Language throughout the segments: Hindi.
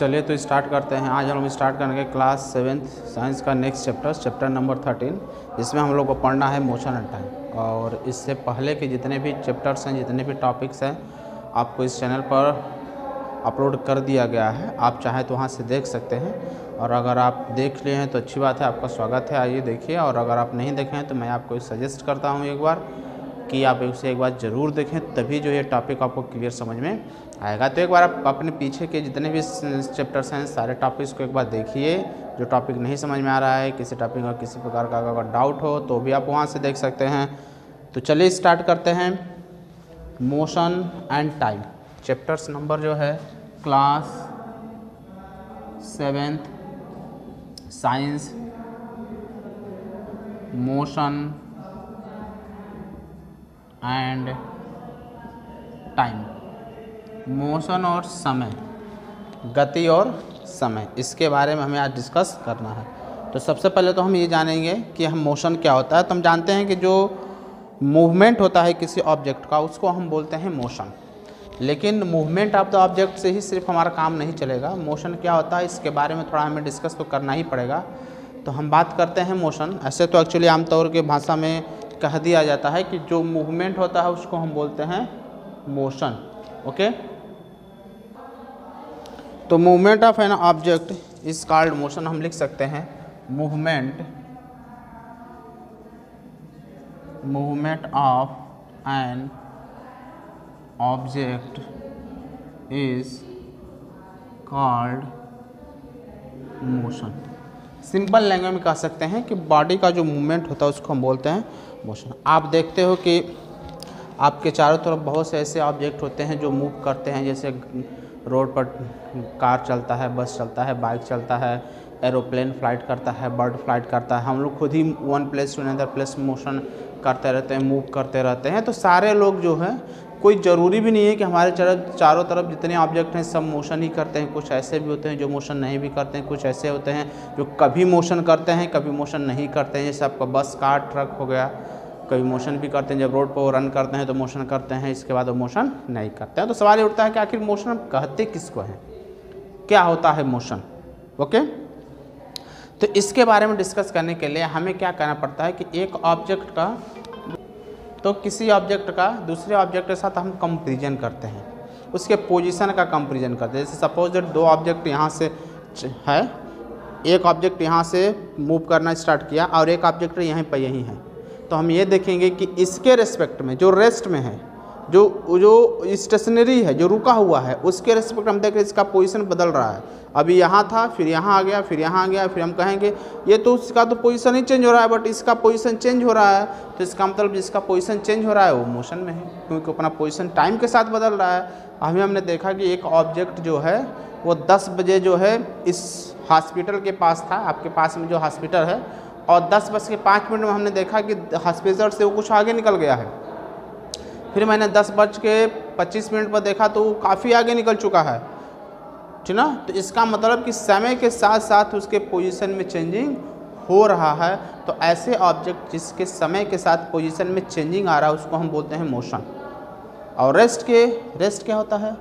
चलिए तो स्टार्ट करते हैं। आज हम लोग स्टार्ट करेंगे क्लास 7th साइंस का नेक्स्ट चैप्टर नंबर 13। इसमें हम लोग को पढ़ना है मोशन एंड टाइम। और इससे पहले के जितने भी चैप्टर्स हैं, जितने भी टॉपिक्स हैं, आपको इस चैनल पर अपलोड कर दिया गया है। आप चाहें तो वहाँ से देख सकते हैं, और अगर आप देख लिए हैं तो अच्छी बात है, आपका स्वागत है, आइए देखिए। और अगर आप नहीं देखे हैं तो मैं आपको सजेस्ट करता हूँ एक बार कि आप उसे एक बार ज़रूर देखें, तभी जो ये टॉपिक आपको क्लियर समझ में आएगा। तो एक बार आप अपने पीछे के जितने भी चैप्टर्स हैं, सारे टॉपिक्स को एक बार देखिए। जो टॉपिक नहीं समझ में आ रहा है, किसी टॉपिक का किसी प्रकार का अगर डाउट हो तो भी आप वहाँ से देख सकते हैं। तो चलिए स्टार्ट करते हैं। Motion and time chapters number जो है class 7th science motion and time. Motion और समय, गति और समय, इसके बारे में हमें आज डिस्कस करना है। तो सबसे पहले तो हम ये जानेंगे कि हम मोशन क्या होता है। तो हम जानते हैं कि जो मूवमेंट होता है किसी ऑब्जेक्ट का, उसको हम बोलते हैं मोशन। लेकिन मूवमेंट ऑफ द ऑब्जेक्ट से ही सिर्फ हमारा काम नहीं चलेगा। मोशन क्या होता है इसके बारे में थोड़ा हमें डिस्कस तो करना ही पड़ेगा। तो हम बात करते हैं मोशन। ऐसे तो एक्चुअली आमतौर के भाषा में कह दिया जाता है कि जो मूवमेंट होता है उसको हम बोलते हैं मोशन। ओके, तो movement of N object is called motion. हम लिख सकते हैं movement of N object is called motion. Simple language में कह सकते हैं कि बॉडी का जो मूवमेंट होता है उसको हम बोलते हैं मोशन। आप देखते हो कि आपके चारों तरफ बहुत से ऐसे ऑब्जेक्ट होते हैं जो मूव करते हैं, जैसे रोड पर कार चलता है, बस चलता है, बाइक चलता है, एरोप्लेन फ्लाइट करता है, बर्ड फ्लाइट करता है। हम लोग खुद ही one place to another place motion करते रहते हैं, मूव करते रहते हैं। तो सारे लोग जो हैं, कोई ज़रूरी भी नहीं है कि हमारे चारों तरफ जितने ऑब्जेक्ट हैं सब मोशन ही करते हैं। कुछ ऐसे भी होते हैं जो मोशन नहीं भी करते हैं, कुछ ऐसे होते हैं जो कभी मोशन करते हैं, कभी मोशन नहीं करते हैं। जैसे आपका बस, कार, ट्रक हो गया, कभी मोशन भी करते हैं, जब रोड पर वो रन करते हैं तो मोशन करते हैं, इसके बाद वो मोशन नहीं करते हैं। तो सवाल ये उठता है कि आखिर मोशन कहते किसको हैं, क्या होता है मोशन। ओके, तो इसके बारे में डिस्कस करने के लिए हमें क्या करना पड़ता है कि एक ऑब्जेक्ट का, तो किसी ऑब्जेक्ट का दूसरे ऑब्जेक्ट के साथ हम कंपेरिजन करते हैं, उसके पोजीशन का कंपेरिजन करते हैं। जैसे सपोज दैट दो ऑब्जेक्ट यहाँ से है, एक ऑब्जेक्ट यहाँ से मूव करना स्टार्ट किया और एक ऑब्जेक्ट यहीं पर यहीं है। तो हम ये देखेंगे कि इसके रेस्पेक्ट में, जो रेस्ट में है, जो स्टेशनरी है, जो रुका हुआ है, उसके रेस्पेक्ट हम देख रहे हैं इसका पोजीशन बदल रहा है। अभी यहाँ था, फिर यहाँ आ गया, फिर यहाँ आ गया, फिर हम कहेंगे ये तो उसका तो पोजीशन ही चेंज हो रहा है, बट इसका पोजीशन चेंज हो रहा है। तो इसका मतलब जिसका पोजीशन चेंज हो रहा है वो मोशन में है, क्योंकि अपना पोजीशन टाइम के साथ बदल रहा है। हमने देखा कि एक ऑब्जेक्ट जो है वो 10 बजे जो है इस हॉस्पिटल के पास था, आपके पास में जो हॉस्पिटल है, और 10:05 में हमने देखा कि हॉस्पिटल से वो कुछ आगे निकल गया है। फिर मैंने 10:25 पर देखा तो वो काफ़ी आगे निकल चुका है, ठीक ना। तो इसका मतलब कि समय के साथ साथ उसके पोजीशन में चेंजिंग हो रहा है। तो ऐसे ऑब्जेक्ट जिसके समय के साथ पोजीशन में चेंजिंग आ रहा है उसको हम बोलते हैं मोशन। और रेस्ट क्या होता है,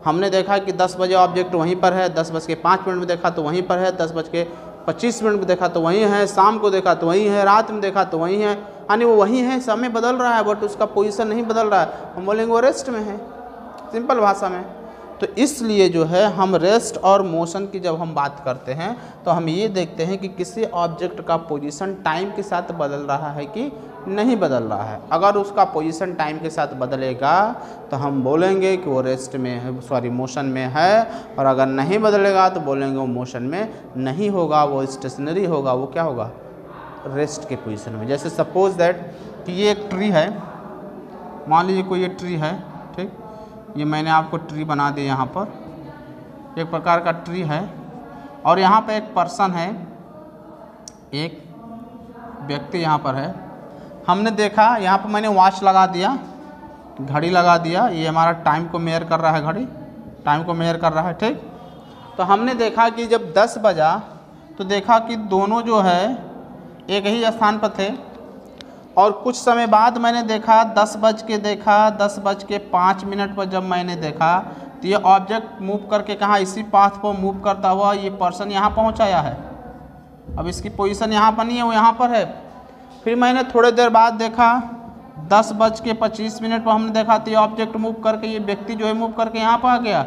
हमने देखा कि 10 बजे ऑब्जेक्ट वहीं पर है, 10:05 में देखा तो वहीं पर है, 10:25 में देखा तो वहीं है, शाम को देखा तो वहीं है, रात में देखा तो वहीं है, यानी वो वहीं है। समय बदल रहा है बट उसका पोजीशन नहीं बदल रहा है, हम बोलेंगे वो रेस्ट में है, सिंपल भाषा में। तो इसलिए जो है हम रेस्ट और मोशन की जब हम बात करते हैं तो हम ये देखते हैं कि किसी ऑब्जेक्ट का पोजीशन टाइम के साथ बदल रहा है कि नहीं बदल रहा है। अगर उसका पोजीशन टाइम के साथ बदलेगा तो हम बोलेंगे कि वो रेस्ट में है, मोशन में है। और अगर नहीं बदलेगा तो बोलेंगे वो मोशन में नहीं होगा, वो स्टेशनरी होगा, वो क्या होगा, रेस्ट के पोजीशन में। जैसे सपोज दैट कि ये एक ट्री है, मान लीजिए कोई ये ट्री है, ठीक, ये मैंने आपको ट्री बना दिया, यहाँ पर एक प्रकार का ट्री है, और यहाँ पे एक पर्सन है, एक व्यक्ति यहाँ पर है। हमने देखा यहाँ पर मैंने वॉच लगा दिया, घड़ी लगा दिया, ये हमारा टाइम को मेजर कर रहा है, घड़ी टाइम को मेजर कर रहा है, ठीक। तो हमने देखा कि जब 10 बजा तो देखा कि दोनों जो है एक ही स्थान पर थे, और कुछ समय बाद मैंने देखा 10 बज के 5 मिनट पर जब मैंने देखा तो ये ऑब्जेक्ट मूव करके कहाँ, इसी पाथ पर मूव करता हुआ ये पर्सन यहाँ पहुँच आया है। अब इसकी पोजीशन यहाँ पर नहीं है, वो यहाँ पर है। फिर मैंने थोड़ी देर बाद देखा 10:25 पर हमने देखा तो ये ऑब्जेक्ट मूव करके, ये व्यक्ति जो है मूव करके यहाँ पर आ गया।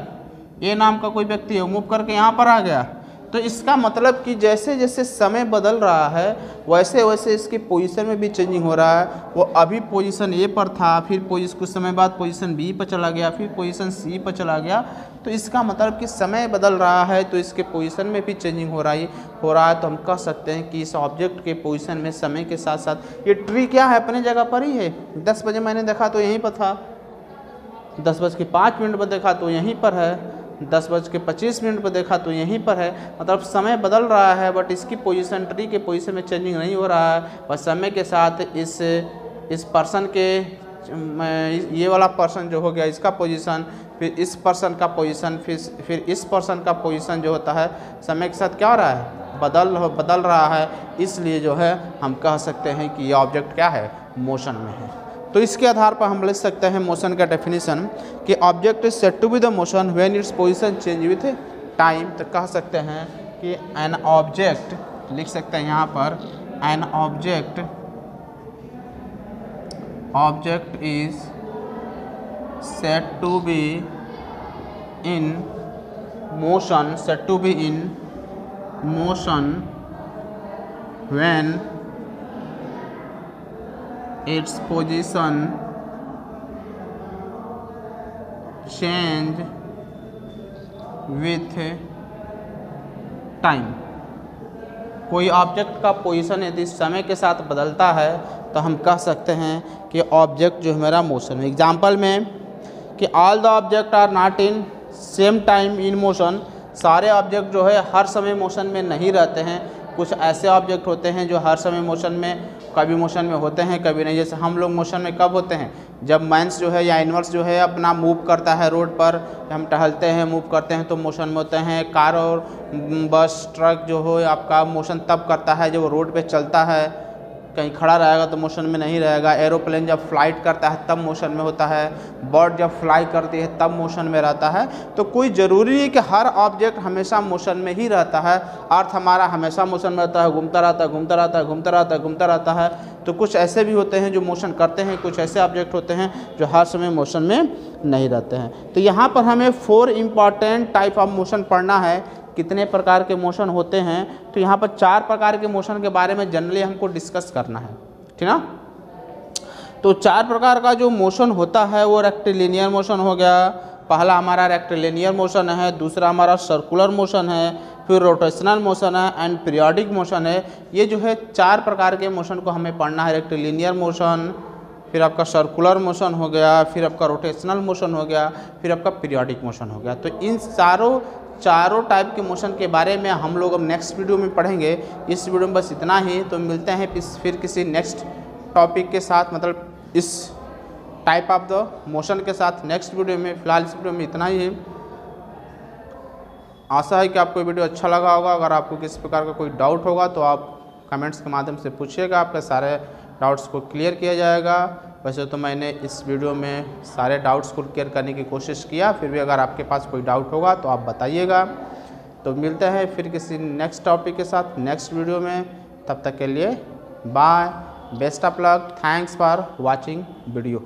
ए नाम का कोई व्यक्ति है, मूव करके यहाँ पर आ गया। तो इसका मतलब कि जैसे जैसे समय बदल रहा है वैसे वैसे इसकी पोजीशन में भी चेंजिंग हो रहा है। वो अभी पोजीशन ए पर था, फिर कुछ समय बाद पोजीशन बी पर चला गया, फिर पोजीशन सी पर चला गया। तो इसका मतलब कि समय बदल रहा है तो इसके पोजीशन में भी चेंजिंग हो रहा है। तो हम कह सकते हैं कि इस ऑब्जेक्ट के पोजीशन में समय के साथ साथ ये ट्री क्या है, अपने जगह पर ही है। 10 बजे मैंने देखा तो यहीं पर था, 10:05 पर देखा तो यहीं पर है, 10:25 पर देखा तो यहीं पर है। मतलब समय बदल रहा है बट इसकी पोजीशन, ट्री के पोजीशन में चेंजिंग नहीं हो रहा है। और समय के साथ इस पर्सन के, ये वाला पर्सन जो हो गया इसका पोजीशन, फिर इस पर्सन का पोजीशन, फिर इस पर्सन का पोजीशन जो होता है समय के साथ क्या हो रहा है, बदल रहा है। इसलिए जो है हम कह सकते हैं कि ये ऑब्जेक्ट क्या है, मोशन में है। तो इसके आधार पर हम लिख सकते हैं मोशन का डेफिनेशन कि object is said to be the motion when its position change with time. तो कह सकते हैं कि एन ऑब्जेक्ट, लिख सकते हैं यहाँ पर an object is said to be in motion when its position change with time। कोई ऑब्जेक्ट का पोजीशन यदि समय के साथ बदलता है तो हम कह सकते हैं कि ऑब्जेक्ट जो है मेरा मोशन में। एग्जाम्पल में कि all the object are not in same time in motion. सारे ऑब्जेक्ट जो है हर समय मोशन में नहीं रहते हैं। कुछ ऐसे ऑब्जेक्ट होते हैं जो हर समय मोशन में, कभी मोशन में होते हैं कभी नहीं। जैसे हम लोग मोशन में कब होते हैं, जब मैंस जो है या एनिमल्स जो है अपना मूव करता है रोड पर, हम टहलते हैं मूव करते हैं तो मोशन में होते हैं। कार और बस ट्रक जो हो आपका मोशन तब करता है जब रोड पे चलता है, कहीं खड़ा रहेगा तो मोशन में नहीं रहेगा। एरोप्लेन जब फ्लाइट करता है तब मोशन में होता है। बर्ड जब फ्लाई करती है तब मोशन में रहता है। तो कोई ज़रूरी है कि हर ऑब्जेक्ट हमेशा मोशन में ही रहता है। अर्थ हमारा हमेशा मोशन में रहता है, घूमता रहता है। तो कुछ ऐसे भी होते हैं जो मोशन करते हैं, कुछ ऐसे ऑब्जेक्ट होते हैं जो हर समय मोशन में नहीं रहते हैं। तो यहाँ पर हमें 4 इम्पॉर्टेंट टाइप ऑफ मोशन पढ़ना है। कितने प्रकार के मोशन होते हैं, तो यहाँ पर 4 प्रकार के मोशन के बारे में जनरली हमको डिस्कस करना है, ठीक ना। तो 4 प्रकार का जो मोशन होता है वो रेक्टिलिनियर मोशन हो गया। पहला हमारा रेक्टिलिनियर मोशन है, दूसरा हमारा सर्कुलर मोशन है, फिर रोटेशनल मोशन है एंड पीरियोडिक मोशन है। ये जो है 4 प्रकार के मोशन को हमें पढ़ना है। रेक्टिलिनियर मोशन, फिर आपका सर्कुलर मोशन हो गया, फिर आपका रोटेशनल मोशन हो गया, फिर आपका पीरियोडिक मोशन हो गया। तो इन चारों टाइप के मोशन के बारे में हम लोग अब नेक्स्ट वीडियो में पढ़ेंगे। इस वीडियो में बस इतना ही। तो मिलते हैं फिर किसी नेक्स्ट टॉपिक के साथ, मतलब इस टाइप ऑफ द मोशन के साथ नेक्स्ट वीडियो में। फिलहाल इस वीडियो में इतना ही है। आशा है कि आपको वीडियो अच्छा लगा होगा। अगर आपको किसी प्रकार का कोई डाउट होगा तो आप कमेंट्स के माध्यम से पूछिएगा, आपके सारे डाउट्स को क्लियर किया जाएगा। वैसे तो मैंने इस वीडियो में सारे डाउट्स को क्लियर करने की कोशिश किया, फिर भी अगर आपके पास कोई डाउट होगा तो आप बताइएगा। तो मिलते हैं फिर किसी नेक्स्ट टॉपिक के साथ नेक्स्ट वीडियो में। तब तक के लिए bye, best of luck, thanks for watching video.